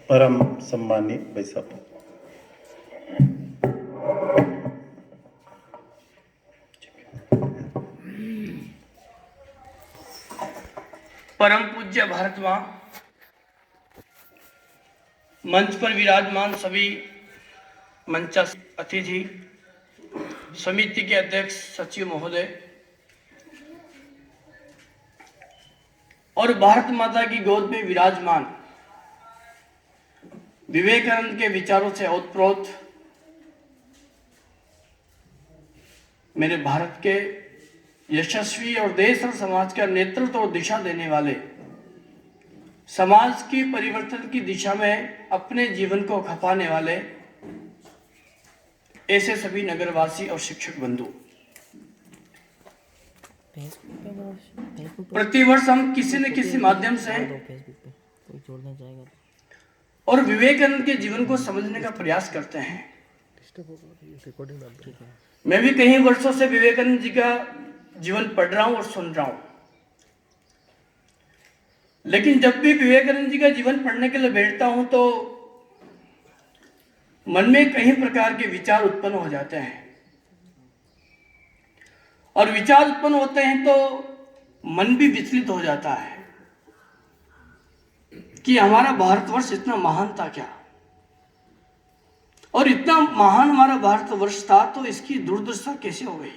परम सम्मानित भाई साहब। परम पूज्य भारत मां, मंच पर विराजमान सभी मंचासीन अतिथि, समिति के अध्यक्ष सचिव महोदय और भारत माता की गोद में विराजमान विवेकानंद के विचारों से ओतप्रोत मेरे भारत के यशस्वी और देश और समाज का नेतृत्व और दिशा देने वाले, समाज की परिवर्तन की दिशा में अपने जीवन को खपाने वाले ऐसे सभी नगरवासी और शिक्षक बंधु, प्रतिवर्ष हम किसी न किसी माध्यम से और विवेकानंद के जीवन को समझने का प्रयास करते हैं। मैं भी कई वर्षों से विवेकानंद जी का जीवन पढ़ रहा हूं और सुन रहा हूं, लेकिन जब भी विवेकानंद जी का जीवन पढ़ने के लिए बैठता हूं तो मन में कई प्रकार के विचार उत्पन्न हो जाते हैं, और विचार उत्पन्न होते हैं तो मन भी विचलित हो जाता है कि हमारा भारतवर्ष इतना महान था क्या, और इतना महान हमारा भारतवर्ष था तो इसकी दुर्दशा कैसे हो गई।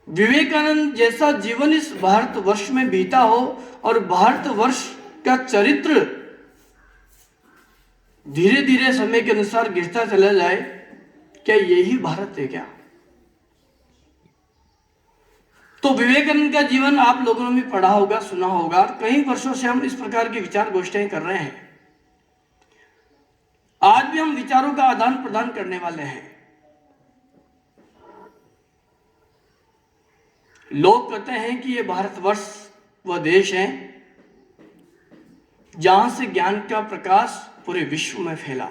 विवेकानंद जैसा जीवन इस भारतवर्ष में बीता हो और भारतवर्ष का चरित्र धीरे धीरे समय के अनुसार गिरता चला जाए, क्या यही भारत है क्या? तो विवेकानंद का जीवन आप लोगों ने भी पढ़ा होगा, सुना होगा। कई वर्षों से हम इस प्रकार की विचार गोष्ठियां कर रहे हैं। आज भी हम विचारों का आदान प्रदान करने वाले हैं। लोग कहते हैं कि यह भारतवर्ष वह देश है जहां से ज्ञान का प्रकाश पूरे विश्व में फैला।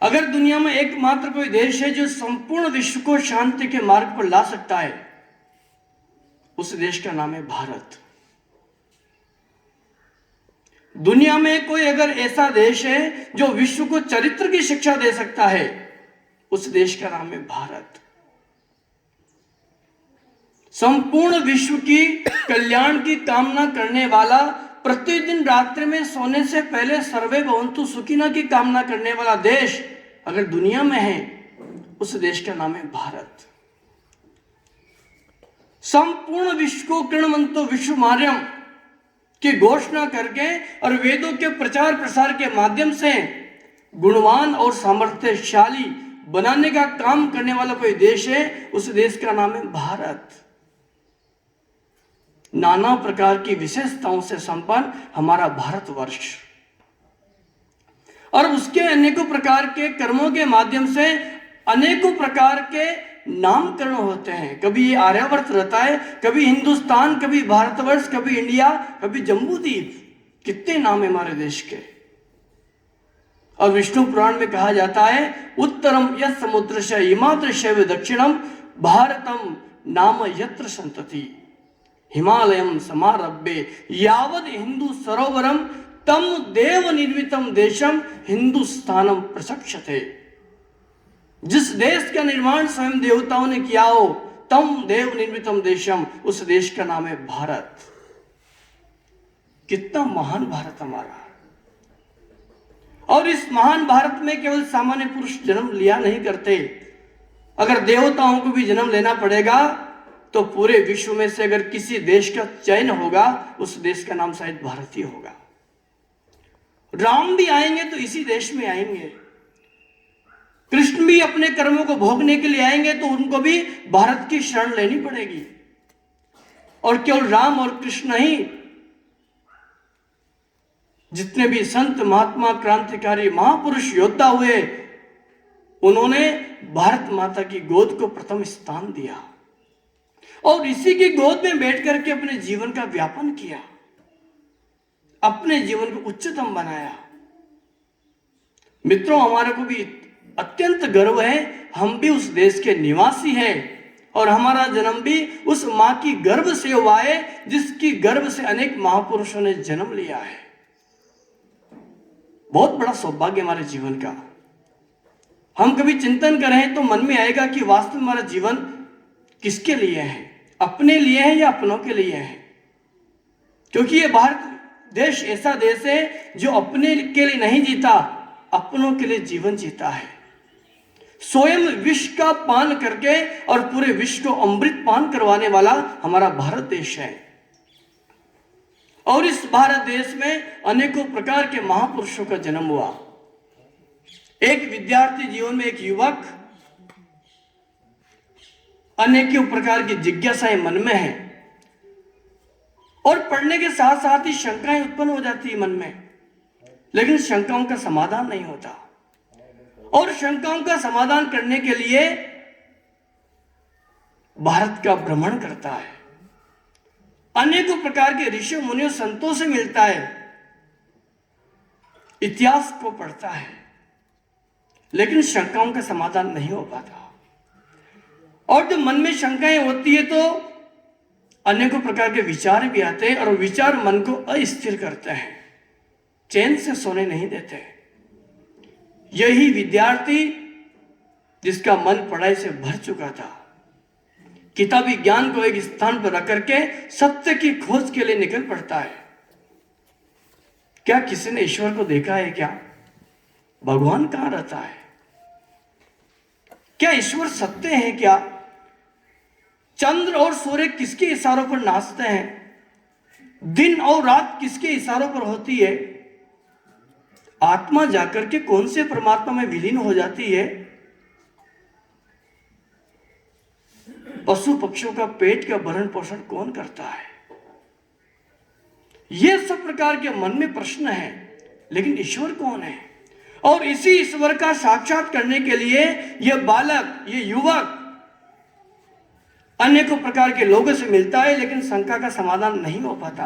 अगर दुनिया में एकमात्र कोई देश है जो संपूर्ण विश्व को शांति के मार्ग पर ला सकता है, उस देश का नाम है भारत। दुनिया में कोई अगर ऐसा देश है जो विश्व को चरित्र की शिक्षा दे सकता है, उस देश का नाम है भारत। संपूर्ण विश्व की कल्याण की कामना करने वाला, प्रतिदिन रात्रि में सोने से पहले सर्वे भवन्तु सुखिनः की कामना करने वाला देश अगर दुनिया में है, उस देश का नाम है भारत। संपूर्ण विश्व को कृण्वन्तो विश्वमार्यम की घोषणा करके और वेदों के प्रचार प्रसार के माध्यम से गुणवान और सामर्थ्यशाली बनाने का काम करने वाला कोई देश है, उस देश का नाम है भारत। नाना प्रकार की विशेषताओं से संपन्न हमारा भारतवर्ष, और उसके अनेकों प्रकार के कर्मों के माध्यम से अनेकों प्रकार के नामकरण होते हैं। कभी ये आर्यावर्त रहता है, कभी हिंदुस्तान, कभी भारतवर्ष, कभी इंडिया, कभी जम्बूद्वीप। कितने नाम है हमारे देश के। और विष्णु पुराण में कहा जाता है, उत्तरम यत् समुद्रस्य हिमाद्रश्य दक्षिणम भारतम नाम यत्र संतति हिमालयम समारभ्य यावद हिंदू सरोवरम तम देव निर्मितम देशम हिंदुस्तानम प्रचक्षते। जिस देश का निर्माण स्वयं देवताओं ने किया हो, तम देव निर्मितम देशम, उस देश का नाम है भारत। कितना महान भारत हमारा। और इस महान भारत में केवल सामान्य पुरुष जन्म लिया नहीं करते। अगर देवताओं को भी जन्म लेना पड़ेगा तो पूरे विश्व में से अगर किसी देश का चयन होगा, उस देश का नाम शायद भारत ही होगा। राम भी आएंगे तो इसी देश में आएंगे। कृष्ण भी अपने कर्मों को भोगने के लिए आएंगे तो उनको भी भारत की शरण लेनी पड़ेगी। और केवल राम और कृष्ण नहीं, जितने भी संत महात्मा क्रांतिकारी महापुरुष योद्धा हुए, उन्होंने भारत माता की गोद को प्रथम स्थान दिया और इसी की गोद में बैठ करके अपने जीवन का व्यापन किया, अपने जीवन को उच्चतम बनाया। मित्रों, हमारे को भी अत्यंत गर्व है, हम भी उस देश के निवासी हैं और हमारा जन्म भी उस मां की गर्भ से हुआ है जिसकी गर्भ से अनेक महापुरुषों ने जन्म लिया है। बहुत बड़ा सौभाग्य हमारे जीवन का। हम कभी चिंतन करें तो मन में आएगा कि वास्तव में हमारा जीवन किसके लिए है, अपने लिए है या अपनों के लिए है। क्योंकि ये भारत देश ऐसा देश है जो अपने के लिए नहीं जीता, अपनों के लिए जीवन जीता है। स्वयं विष का पान करके और पूरे विश्व को अमृत पान करवाने वाला हमारा भारत देश है। और इस भारत देश में अनेकों प्रकार के महापुरुषों का जन्म हुआ। एक विद्यार्थी जीवन में एक युवक, अनेकों प्रकार की जिज्ञासाएं मन में है और पढ़ने के साथ साथ ही शंकाएं उत्पन्न हो जाती है मन में, लेकिन शंकाओं का समाधान नहीं होता। और शंकाओं का समाधान करने के लिए भारत का भ्रमण करता है, अनेकों प्रकार के ऋषि मुनियों संतों से मिलता है, इतिहास को पढ़ता है, लेकिन शंकाओं का समाधान नहीं हो पाता। और जब मन में शंकाएं होती है तो अनेकों प्रकार के विचार भी आते हैं और विचार मन को अस्थिर करते हैं, चैन से सोने नहीं देते। यही विद्यार्थी जिसका मन पढ़ाई से भर चुका था, किताबी ज्ञान को एक स्थान पर रख करके सत्य की खोज के लिए निकल पड़ता है। क्या किसी ने ईश्वर को देखा है? क्या भगवान कहां रहता है? क्या ईश्वर सत्य है? क्या चंद्र और सूर्य किसके इशारों पर नाचते हैं? दिन और रात किसके इशारों पर होती है? आत्मा जाकर के कौन से परमात्मा में विलीन हो जाती है? पशु पक्षियों का पेट का भरण पोषण कौन करता है? ये सब प्रकार के मन में प्रश्न है, लेकिन ईश्वर कौन है? और इसी ईश्वर का साक्षात करने के लिए यह बालक, ये युवक अनेकों प्रकार के लोगों से मिलता है, लेकिन शंका का समाधान नहीं हो पाता।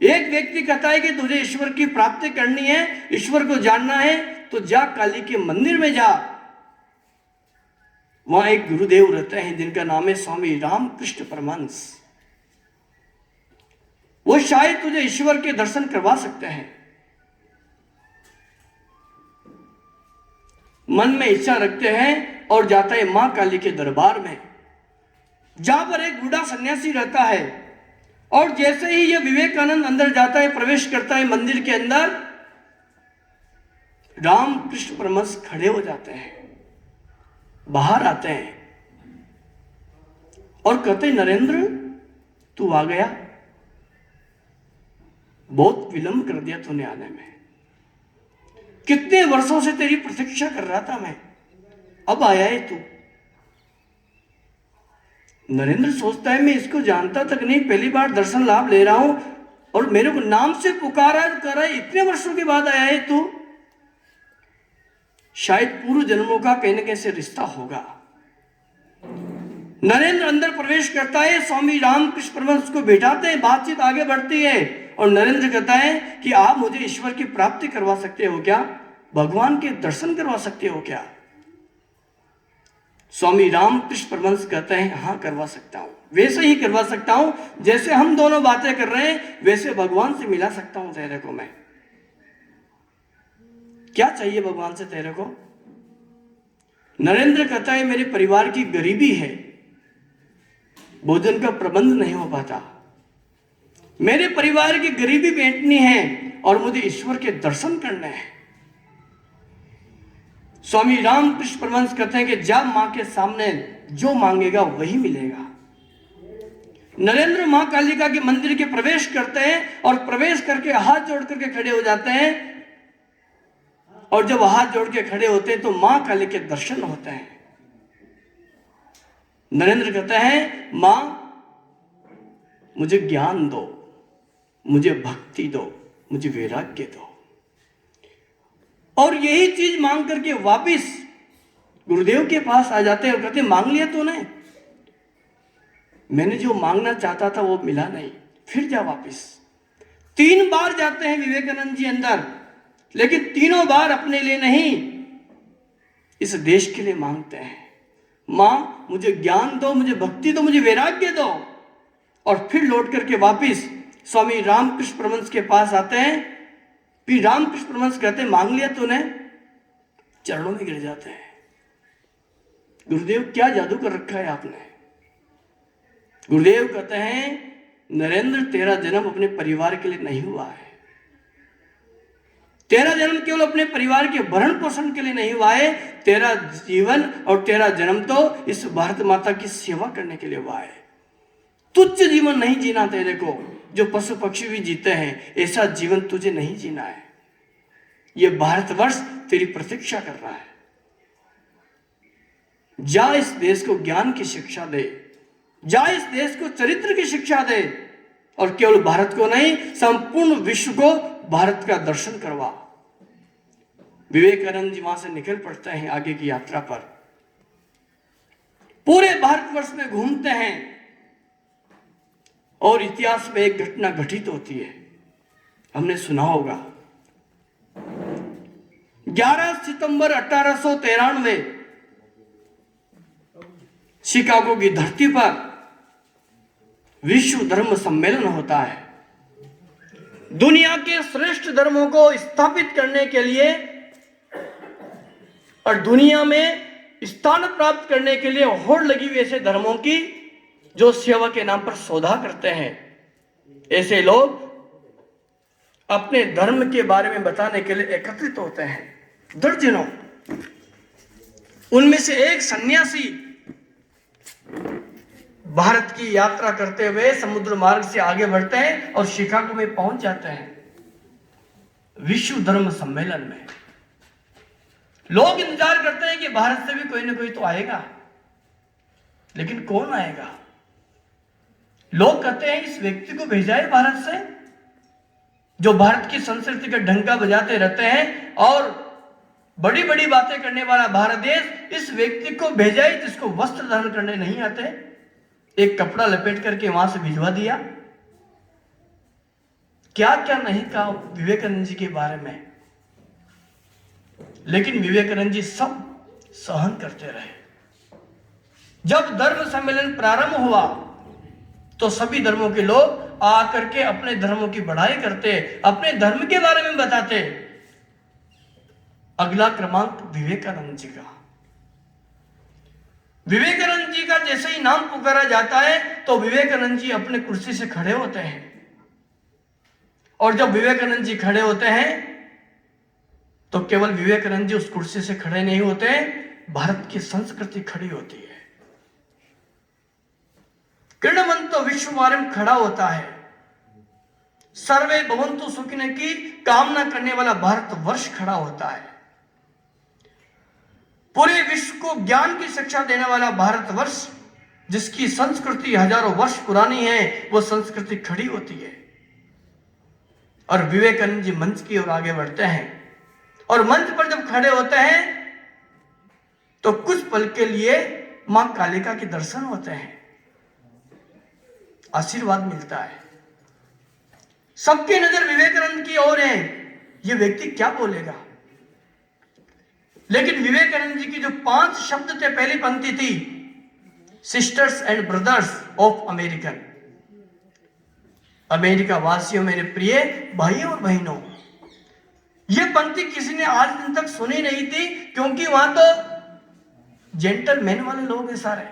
एक व्यक्ति कहता है कि तुझे ईश्वर की प्राप्ति करनी है, ईश्वर को जानना है, तो जा काली के मंदिर में जा। वहां एक गुरुदेव रहते हैं जिनका नाम है स्वामी रामकृष्ण परमहंस। वो शायद तुझे ईश्वर के दर्शन करवा सकते हैं। मन में इच्छा रखते हैं और जाता है मां काली के दरबार में, जहां पर एक बूढ़ा सन्यासी रहता है। और जैसे ही यह विवेकानंद अंदर जाता है, प्रवेश करता है मंदिर के अंदर, रामकृष्ण परमहंस खड़े हो जाते हैं, बाहर आते हैं और कहते हैं, नरेंद्र तू आ गया, बहुत विलंब कर दिया तूने आने में, कितने वर्षों से तेरी प्रतीक्षा कर रहा था मैं, अब आया है तू। नरेंद्र सोचता है मैं इसको जानता तक नहीं, पहली बार दर्शन लाभ ले रहा हूं और मेरे को नाम से पुकारा कर रहा है, इतने वर्षों के बाद आया है तू। शायद पूर्व जन्मों का कहीं न कहीं से रिश्ता होगा। नरेंद्र अंदर प्रवेश करता है, स्वामी रामकृष्ण परमहंस को बैठाते हैं, बातचीत आगे बढ़ती है और नरेंद्र कहता है कि आप मुझे ईश्वर की प्राप्ति करवा सकते हो क्या? भगवान के दर्शन करवा सकते हो क्या? स्वामी रामकृष्ण परमहंस कहते हैं, हाँ करवा सकता हूं, वैसे ही करवा सकता हूं जैसे हम दोनों बातें कर रहे हैं, वैसे भगवान से मिला सकता हूं तेरे को मैं। क्या चाहिए भगवान से तेरे को? नरेंद्र कहता है मेरे परिवार की गरीबी है, भोजन का प्रबंध नहीं हो पाता, मेरे परिवार की गरीबी बेटनी है और मुझे ईश्वर के दर्शन करने हैं। स्वामी रामकृष्ण परमहंस कहते हैं कि जब मां के सामने जो मांगेगा वही मिलेगा। नरेंद्र मां कालिका के मंदिर के प्रवेश करते हैं और प्रवेश करके हाथ जोड़ करके खड़े हो जाते हैं, और जब हाथ जोड़ के खड़े होते हैं तो मां काली के दर्शन होते हैं। नरेंद्र कहते हैं, मां मुझे ज्ञान दो, मुझे भक्ति दो, मुझे वैराग्य दो। और यही चीज मांग करके वापिस गुरुदेव के पास आ जाते हैं और कहते हैं, मांग लिया तूने? मैंने जो मांगना चाहता था वो मिला नहीं, फिर जा वापिस। 3 बार जाते हैं विवेकानंद जी अंदर, लेकिन तीनों बार अपने लिए नहीं, इस देश के लिए मांगते हैं। माँ मुझे ज्ञान दो, मुझे भक्ति दो, मुझे वैराग्य दो। और फिर लौट करके वापिस स्वामी रामकृष्ण परमहंस के पास आते हैं। फिर रामकृष्ण परमहंस कहते हैं मांग लिया तूने, चरणों में गिर जाते हैं। गुरुदेव क्या जादू कर रखा है आपने। गुरुदेव कहते हैं नरेंद्र तेरा जन्म अपने परिवार के लिए नहीं हुआ है, तेरा जन्म केवल अपने परिवार के भरण पोषण के लिए नहीं हुआ है, तेरा जीवन और तेरा जन्म तो इस भारत माता की सेवा करने के लिए हुआ है। तुच्छ जीवन नहीं जीना तेरे को, जो पशु पक्षी भी जीते हैं, ऐसा जीवन तुझे नहीं जीना है। ये भारतवर्ष तेरी प्रतीक्षा कर रहा है। जा इस देश को ज्ञान की शिक्षा दे, जा इस देश को चरित्र की शिक्षा दे, और केवल भारत को नहीं संपूर्ण विश्व को भारत का दर्शन करवा। विवेकानंद जी वहां से निकल पड़ते हैं आगे की यात्रा पर, पूरे भारतवर्ष में घूमते हैं और इतिहास में एक घटना घटित होती है, हमने सुना होगा। 11 सितंबर 1893 शिकागो की धरती पर विश्व धर्म सम्मेलन होता है। दुनिया के श्रेष्ठ धर्मों को स्थापित करने के लिए और दुनिया में स्थान प्राप्त करने के लिए होड़ लगी हुई ऐसे धर्मों की जो सेवा के नाम पर सौदा करते हैं। ऐसे लोग अपने धर्म के बारे में बताने के लिए एकत्रित होते हैं दर्जनों। उनमें से एक सन्यासी भारत की यात्रा करते हुए समुद्र मार्ग से आगे बढ़ते हैं और शिकागो में पहुंच जाते हैं विश्व धर्म सम्मेलन में। लोग इंतजार करते हैं कि भारत से भी कोई ना कोई तो आएगा, लेकिन कौन आएगा। लोग कहते हैं इस व्यक्ति को भेजा है भारत से, जो भारत की संस्कृति का डंका बजाते रहते हैं और बड़ी बड़ी बातें करने वाला भारत देश इस व्यक्ति को भेजा है जिसको वस्त्र धारण करने नहीं आते, एक कपड़ा लपेट करके वहां से भिजवा दिया। क्या क्या नहीं कहा विवेकानंद जी के बारे में, लेकिन विवेकानंद जी सब सहन करते रहे। जब धर्म सम्मेलन प्रारंभ हुआ तो सभी धर्मों के लोग आकर के अपने धर्मों की बढ़ाई करते, अपने धर्म के बारे में बताते। अगला क्रमांक विवेकानंद जी का। विवेकानंद जी का जैसे ही नाम पुकारा जाता है तो विवेकानंद जी अपने कुर्सी से खड़े होते हैं, और जब विवेकानंद जी खड़े होते हैं तो केवल विवेकानंद जी उस कुर्सी से खड़े नहीं होते, भारत की संस्कृति खड़ी होती है। क्रीडमंतो विश्वमारंभ खड़ा होता है। सर्वे भवन्तु सुखिनः की कामना करने वाला भारतवर्ष खड़ा होता है। पूरे विश्व को ज्ञान की शिक्षा देने वाला भारतवर्ष, जिसकी संस्कृति हजारों वर्ष पुरानी है, वो संस्कृति खड़ी होती है। और विवेकानंद जी मंच की ओर आगे बढ़ते हैं, और मंच पर जब खड़े होते हैं तो कुछ पल के लिए मां कालिका के दर्शन होते हैं, आशीर्वाद मिलता है। सबकी नजर विवेकानंद की ओर है, ये व्यक्ति क्या बोलेगा। लेकिन विवेकानंद जी की जो 5 शब्द थे, पहली पंक्ति थी sisters and brothers of American, America वासियों मेरे प्रिय भाइयों और बहनों। यह पंक्ति किसी ने आज दिन तक सुनी नहीं थी, क्योंकि वहां तो जेंटलमैन वाले लोग हैं, सारे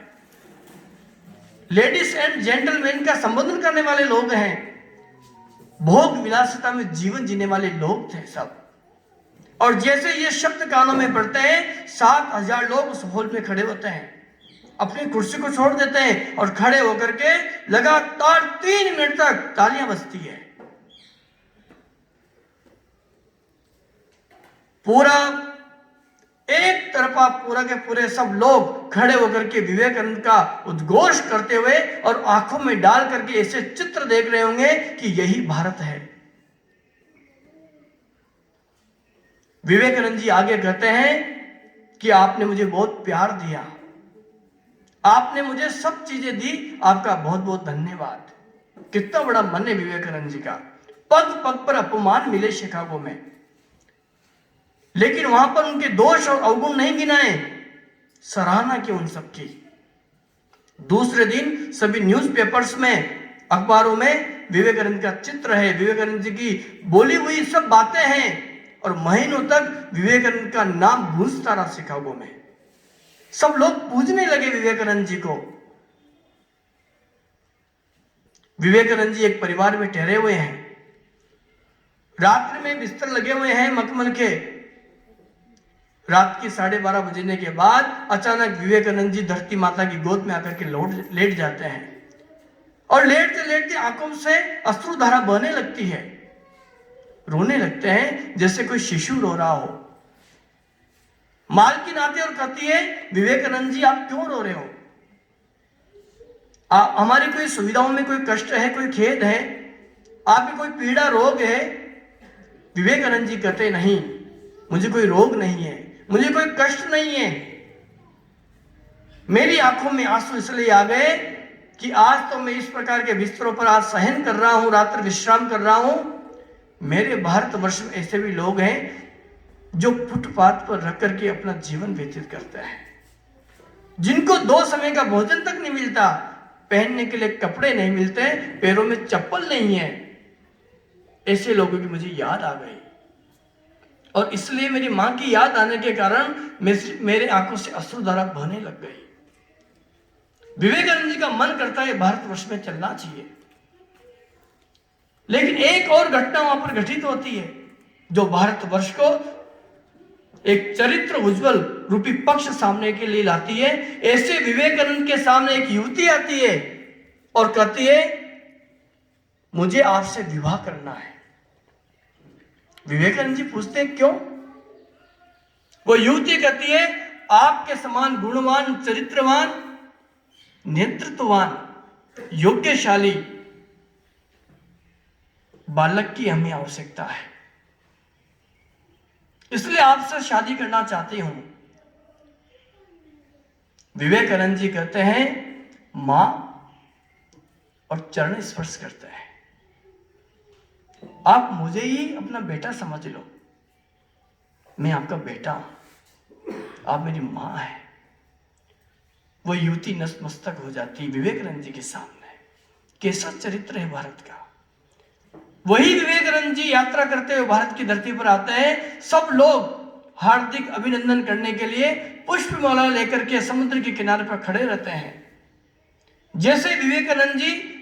लेडीज एंड जेंटलमैन का संबोधन करने वाले लोग हैं, भोग विलासिता में जीवन जीने वाले लोग थे सब। और जैसे ये शब्द कानों में पड़ते हैं, 7000 लोग उस हॉल में खड़े होते हैं, अपनी कुर्सी को छोड़ देते हैं और खड़े होकर के लगातार 3 मिनट तक तालियां बजती है। पूरा एक तरफा पूरा के पूरे सब लोग खड़े होकर के विवेकानंद का उद्घोष करते हुए और आंखों में डाल करके ऐसे चित्र देख रहे होंगे कि यही भारत है। विवेकानंद जी आगे कहते हैं कि आपने मुझे बहुत प्यार दिया, आपने मुझे सब चीजें दी, आपका बहुत बहुत धन्यवाद। कितना बड़ा मन है विवेकानंद जी का। पग पग पर अपमान मिले शिकागो में, लेकिन वहां पर उनके दोष और अवगुण नहीं गिनाए, सराहना की उन सबकी। दूसरे दिन सभी न्यूज़पेपर्स में, अखबारों में विवेकानंद का चित्र है, विवेकानंद जी की बोली हुई सब बातें हैं, और महीनों तक विवेकानंद का नाम गूंजता रहा शिकागो में। सब लोग पूजने लगे विवेकानंद जी को। विवेकानंद जी एक परिवार में ठहरे हुए हैं, रात्रि में बिस्तर लगे हुए हैं मखमल के। रात की 12:30 बजने के बाद अचानक विवेकानंद जी धरती माता की गोद में आकर के लेट जाते हैं, और लेटते लेटते आंखों से अश्रुधारा बहने लगती है। रोने लगते हैं जैसे कोई शिशु रो रहा हो। मालकिन आती और कहती है, विवेकानंद जी आप क्यों रो रहे हो? हमारी कोई सुविधाओं में कोई कष्ट है, कोई खेद है, आपकी कोई पीड़ा रोग है? विवेकानंद जी कहते नहीं, मुझे कोई रोग नहीं है, मुझे कोई कष्ट नहीं है। मेरी आंखों में आंसू इसलिए आ गए कि आज तो मैं इस प्रकार के बिस्तरों पर आज सहन कर रहा हूं, रात्र विश्राम कर रहा हूं। मेरे भारतवर्ष में ऐसे भी लोग हैं जो फुटपाथ पर रख करके अपना जीवन व्यतीत करते हैं, जिनको 2 समय का भोजन तक नहीं मिलता, पहनने के लिए कपड़े नहीं मिलते, पैरों में चप्पल नहीं है। ऐसे लोगों की मुझे याद आ गई, और इसलिए मेरी मां की याद आने के कारण मेरे आंखों से अश्रुधारा बहने लग गई। विवेकानंद जी का मन करता है भारतवर्ष में चलना चाहिए, लेकिन एक और घटना वहां पर घटित होती है जो भारतवर्ष को एक चरित्र उज्जवल रूपी पक्ष सामने के लिए लाती है। ऐसे विवेकानंद के सामने एक युवती आती है और कहती है, मुझे आपसे विवाह करना है। विवेकानंद जी पूछते हैं क्यों? वो युवती कहती है, आपके समान गुणवान, चरित्रवान, नेतृत्ववान, योग्यशाली बालक की हमें आवश्यकता है, इसलिए आपसे शादी करना चाहती हूं। विवेकानंद जी कहते हैं, मां, और चरण स्पर्श करते हैं, आप मुझे ही अपना बेटा समझ लो, मैं आपका बेटा हूं, आप मेरी मां है। वो युवती नतमस्तक हो जाती विवेकानंद जी के सामने। कैसा चरित्र है भारत का। वही विवेकानंद जी यात्रा करते हुए भारत की धरती पर आते हैं। सब लोग हार्दिक अभिनंदन करने के लिए पुष्पमाला लेकर के समुद्र के किनारे पर खड़े रहते हैं। जैसे विवेकानंद जी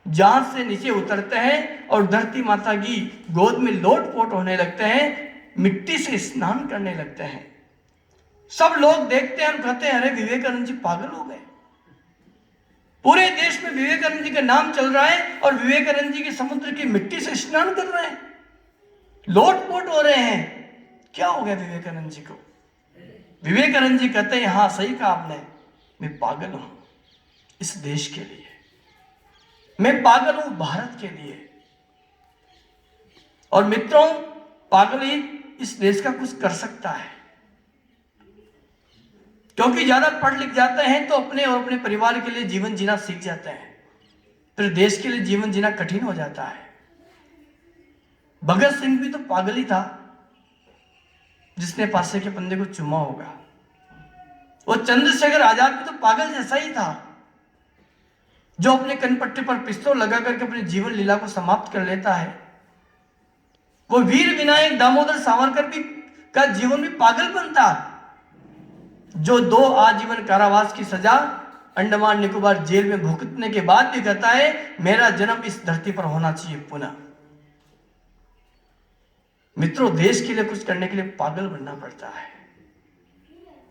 जहाज से नीचे उतरते हैं और धरती माता की गोद में लोटपोट होने लगते हैं, मिट्टी से स्नान करने लगते हैं, सब लोग देखते हैं और कहते हैं, अरे विवेकानंद जी पागल हो गए। पूरे देश में विवेकानंद जी का नाम चल रहा है और विवेकानंद जी के समुद्र की मिट्टी से स्नान कर रहे हैं, लोटपोट हो रहे हैं। क्या हो गया विवेकानंद जी को? विवेकानंद जी कहते हैं, हाँ सही कहा आपने, मैं पागल हूं इस देश के लिए, मैं पागल हूं भारत के लिए। और मित्रों, पागल ही इस देश का कुछ कर सकता है, क्योंकि ज्यादा पढ़ लिख जाते हैं तो अपने और अपने परिवार के लिए जीवन जीना सीख जाते हैं, फिर देश के लिए जीवन जीना कठिन हो जाता है। भगत सिंह भी तो पागल ही था, जिसने पासे के पंदे को चूमा होगा। वो चंद्रशेखर आजाद भी तो पागल जैसा ही था, जो अपने कनपट्टे पर पिस्तौल लगा करके अपनी जीवन लीला को समाप्त कर लेता है। वो वीर विनायक दामोदर सावरकर भी का जीवन भी पागल बनता, जो 2 आजीवन कारावास की सजा अंडमान निकोबार जेल में भुगतने के बाद भी कहता है, मेरा जन्म इस धरती पर होना चाहिए पुनः। मित्रों, देश के लिए कुछ करने के लिए पागल बनना पड़ता है,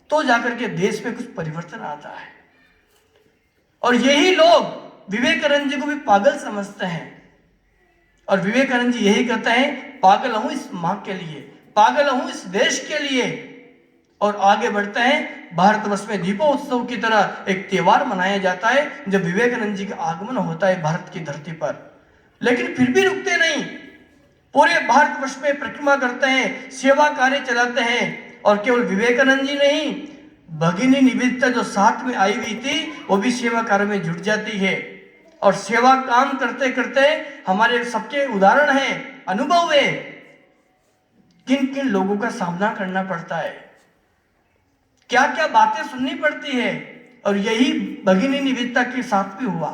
तो जाकर के देश में कुछ परिवर्तन आता है। और यही लोग विवेकानंद जी को भी पागल समझते हैं, और विवेकानंद जी यही कहते हैं, पागल हूं इस मां के लिए, पागल हूं इस देश के लिए। और आगे बढ़ते हैं। भारतवर्ष में दीपोत्सव की तरह एक त्योहार मनाया जाता है जब विवेकानंद जी का आगमन होता है भारत की धरती पर, लेकिन फिर भी रुकते नहीं, पूरे भारतवर्ष में परिक्रमा करते हैं, सेवा कार्य चलाते हैं। और केवल विवेकानंद जी नहीं, भगिनी निवेदिता जो साथ में आई हुई थी, वो भी सेवा कार्य में जुट जाती है। और सेवा काम करते करते हमारे सबके उदाहरण हैं, अनुभव है, किन किन लोगों का सामना करना पड़ता है, क्या क्या बातें सुननी पड़ती है। और यही भगिनी निवेदिता के साथ भी हुआ।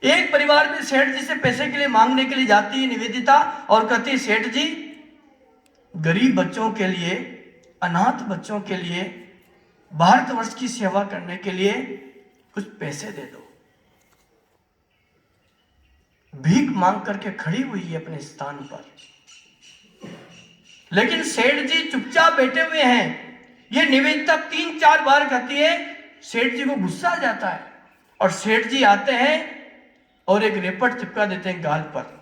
एक परिवार में सेठ जी से पैसे के लिए मांगने के लिए जाती है निवेदिता और कहती है, सेठ जी गरीब बच्चों के लिए, अनाथ बच्चों के लिए, भारतवर्ष की सेवा करने के लिए कुछ पैसे दे दो। भीख मांग करके खड़ी हुई है अपने स्थान पर, लेकिन सेठ जी चुपचाप बैठे हुए हैं। ये निवेदिता 3-4 बार कहती है, सेठ जी को गुस्सा आ जाता है और सेठ जी आते हैं और एक रेपट चिपका देते हैं गाल पर।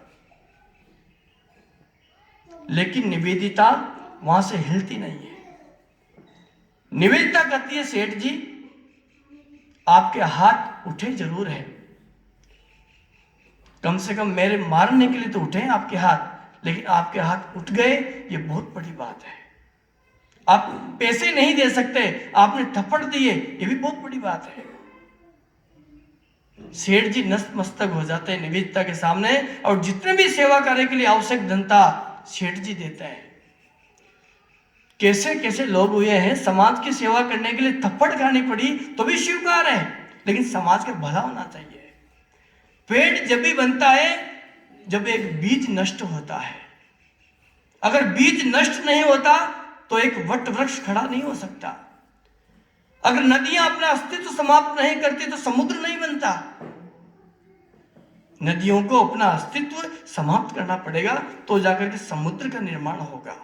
लेकिन निवेदिता वहां से हिलती नहीं है। निवेदिता कहती है, सेठ जी आपके हाथ उठे जरूर हैं, कम से कम मेरे मारने के लिए तो उठे हैं आपके हाथ, लेकिन आपके हाथ उठ गए ये बहुत बड़ी बात है। आप पैसे नहीं दे सकते, आपने थप्पड़ दिए ये भी बहुत बड़ी बात है। सेठ जी नतमस्तक हो जाते हैं निवेदिता के सामने और जितने भी सेवा कार्य के लिए आवश्यक धनता सेठ जी देते हैं। कैसे कैसे लोग हुए हैं, समाज की सेवा करने के लिए थप्पड़ खानी पड़ी तो भी स्वीकार है, लेकिन समाज का भला होना चाहिए। पेड़ जब भी बनता है जब एक बीज नष्ट होता है। अगर बीज नष्ट नहीं होता तो एक वट वृक्ष खड़ा नहीं हो सकता। अगर नदियां अपना अस्तित्व समाप्त नहीं करती तो समुद्र नहीं बनता। नदियों को अपना अस्तित्व समाप्त करना पड़ेगा तो जाकर के समुद्र का निर्माण होगा।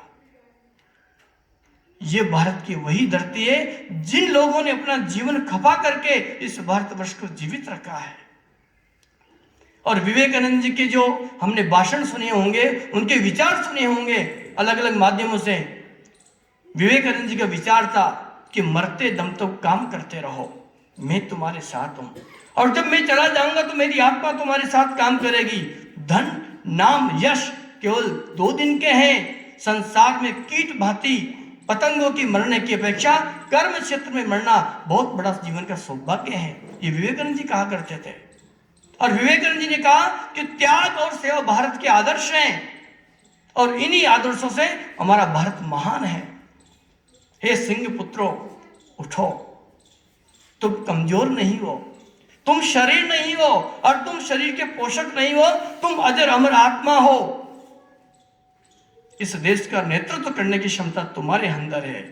ये भारत की वही धरती है जिन लोगों ने अपना जीवन खपा करके इस भारतवर्ष को जीवित रखा है। और विवेकानंद जी के जो हमने भाषण सुने होंगे, उनके विचार सुने होंगे अलग अलग माध्यमों से। विवेकानंद जी का विचार था कि मरते दम तक काम करते रहो, मैं तुम्हारे साथ हूं, और जब मैं चला जाऊंगा तो मेरी आत्मा तुम्हारे साथ काम करेगी। धन नाम यश केवल 2 दिन के हैं। संसार में कीट भांति पतंगों की मरने की अपेक्षा कर्म क्षेत्र में मरना बहुत बड़ा जीवन का सौभाग्य है, ये विवेकानंद जी कहा करते थे। और विवेकानंद जी ने कहा कि त्याग और सेवा भारत के आदर्श हैं और इन्हीं आदर्शों से हमारा भारत महान है। हे सिंह पुत्रों उठो, तुम कमजोर नहीं हो, तुम शरीर नहीं हो और तुम शरीर के पोषक नहीं हो, तुम अजर अमर आत्मा हो। इस देश का नेतृत्व करने की क्षमता तुम्हारे अंदर है।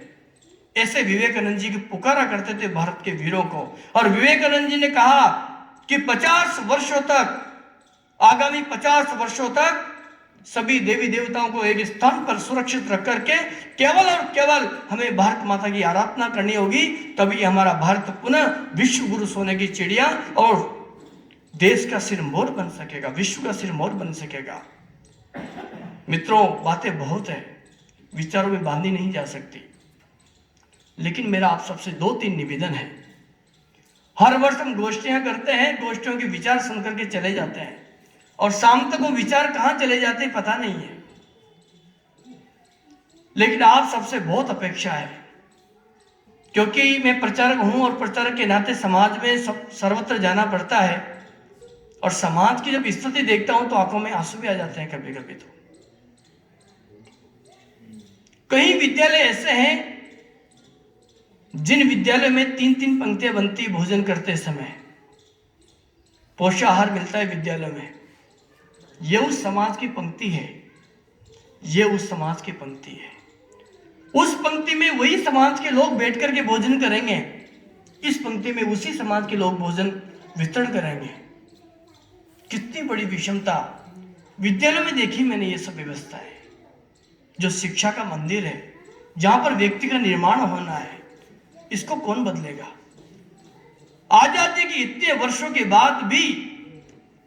ऐसे विवेकानंद जी की पुकारा करते थे भारत के वीरों को। और विवेकानंद जी ने कहा कि 50 वर्षों तक, आगामी 50 वर्षों तक सभी देवी देवताओं को एक स्थान पर सुरक्षित रख करके केवल और केवल हमें भारत माता की आराधना करनी होगी, तभी हमारा भारत पुनः विश्व गुरु सोने की चिड़िया और देश का सिरमौर बन सकेगा, विश्व का सिरमौर बन सकेगा। मित्रों, बातें बहुत है, विचारों में बांधी नहीं जा सकती, लेकिन मेरा आप सबसे 2-3 निवेदन है। हर वर्ष हम गोष्ठियां करते हैं, गोष्ठियों के विचार सुनकर के चले जाते हैं और शाम तक वो विचार कहां चले जाते हैं पता नहीं है। लेकिन आप सबसे बहुत अपेक्षा है, क्योंकि मैं प्रचारक हूं और प्रचारक के नाते समाज में सर्वत्र जाना पड़ता है और समाज की जब स्थिति देखता हूं तो आंखों में आंसू भी आ जाते हैं कभी कभी। तो कई विद्यालय ऐसे हैं जिन विद्यालय में 3-3 पंक्तियां बनती भोजन करते समय, पोषाहार मिलता है विद्यालय में। ये उस समाज की पंक्ति है, ये उस समाज की पंक्ति है। उस पंक्ति में वही समाज के लोग बैठ करके भोजन करेंगे, इस पंक्ति में उसी समाज के लोग भोजन वितरण करेंगे। कितनी बड़ी विषमता विद्यालय में देखी मैंने। ये सब व्यवस्था है जो शिक्षा का मंदिर है, जहां पर व्यक्ति का निर्माण होना है, इसको कौन बदलेगा? आजादी के इतने वर्षों के बाद भी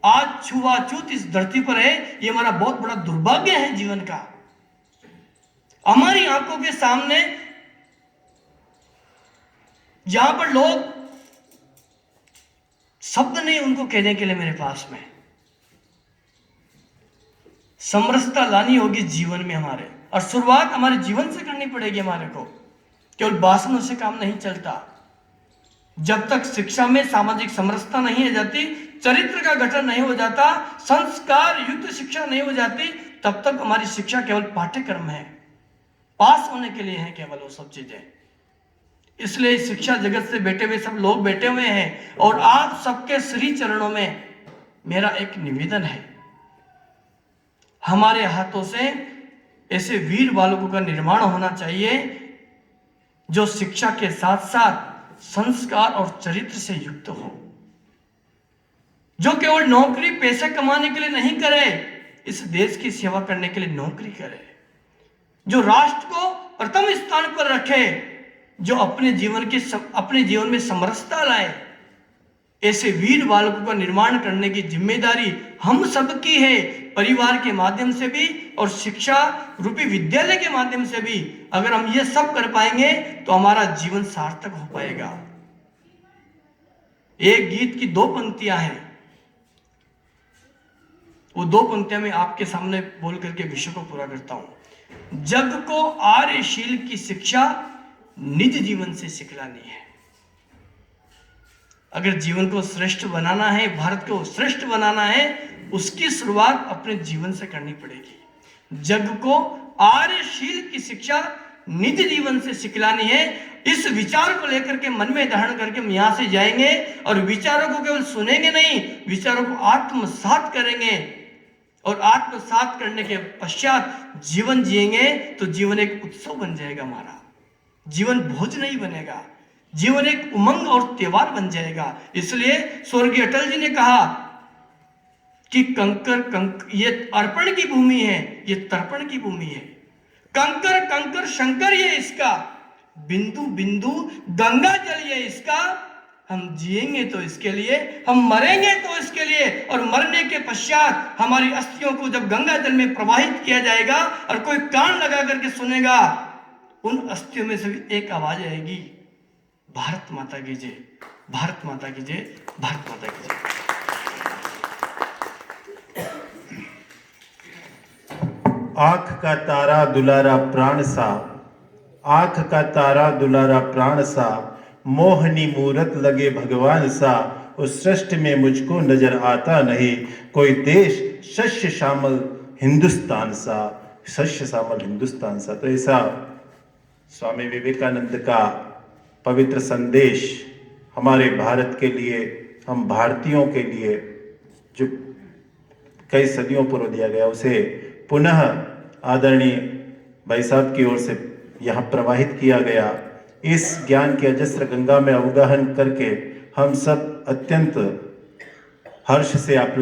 आज छुआछूत इस धरती पर है, ये हमारा बहुत बड़ा दुर्भाग्य है जीवन का। हमारी आंखों के सामने जहां पर लोग शब्द नहीं उनको कहने के लिए मेरे पास में, समरसता लानी होगी जीवन में हमारे, और शुरुआत हमारे जीवन से करनी पड़ेगी हमारे को। केवल भाषणों से काम नहीं चलता। जब तक शिक्षा में सामाजिक समरसता नहीं आ जाती, चरित्र का गठन नहीं हो जाता, संस्कार युक्त शिक्षा नहीं हो जाती, तब तक हमारी शिक्षा केवल पाठ्यक्रम है, पास होने के लिए है केवल वो सब चीजें। इसलिए शिक्षा जगत से बैठे हुए सब लोग बैठे हुए हैं और आप सबके श्री चरणों में मेरा एक निवेदन है, हमारे हाथों से ऐसे वीर बालकों का निर्माण होना चाहिए जो शिक्षा के साथ साथ संस्कार और चरित्र से युक्त हो, जो केवल नौकरी पैसे कमाने के लिए नहीं करे, इस देश की सेवा करने के लिए नौकरी करे, जो राष्ट्र को प्रथम स्थान पर रखे, जो अपने जीवन में समरसता लाए। ऐसे वीर बालकों का निर्माण करने की जिम्मेदारी हम सबकी है, परिवार के माध्यम से भी और शिक्षा रूपी विद्यालय के माध्यम से भी। अगर हम ये सब कर पाएंगे तो हमारा जीवन सार्थक हो पाएगा। एक गीत की 2 पंक्तियां हैं, वो 2 पंक्तियां मैं आपके सामने बोल करके विषय को पूरा करता हूं। जग को आर्यशील की शिक्षा निज जीवन से सिखलानी है। अगर जीवन को श्रेष्ठ बनाना है, भारत को श्रेष्ठ बनाना है, उसकी शुरुआत अपने जीवन से करनी पड़ेगी। जग को आर्यशील की शिक्षा निज जीवन से सिखलानी है। इस विचार को लेकर के मन में धारण करके हम यहां से जाएंगे और विचारों को केवल सुनेंगे नहीं, विचारों को आत्मसात करेंगे और आत्मसात करने के पश्चात जीवन जिएंगे तो जीवन एक उत्सव बन जाएगा। हमारा जीवन भोज नहीं बनेगा, जीवन एक उमंग और त्योहार बन जाएगा। इसलिए स्वर्गीय अटल जी ने कहा कि कंकर ये अर्पण की भूमि है, ये तर्पण की भूमि है। कंकर कंकर शंकर ये इसका, बिंदु बिंदु गंगा जल ये इसका। हम जिएंगे तो इसके लिए, हम मरेंगे तो इसके लिए, और मरने के पश्चात हमारी अस्थियों को जब गंगा जल में प्रवाहित किया जाएगा और कोई कान लगा करके सुनेगा, उन अस्थियों में से भी एक आवाज आएगी, भारत माता की जय, भारत माता की जय, भारत माता की जय। आंख का तारा दुलारा प्राण सा, आंख का तारा दुलारा प्राण सा, मोहनी मूरत लगे भगवान सा, उस सृष्टि में मुझको नजर आता नहीं, कोई देश शस्य श्यामल हिंदुस्तान सा, शस्य श्यामल हिंदुस्तान सा। तो ऐसा स्वामी विवेकानंद का पवित्र संदेश हमारे भारत के लिए, हम भारतीयों के लिए जो कई सदियों पूर्व दिया गया, उसे पुनः आदरणीय भाई साहब की ओर से यहाँ प्रवाहित किया गया। इस ज्ञान के अजस्र गंगा में अवगाहन करके हम सब अत्यंत हर्ष से आप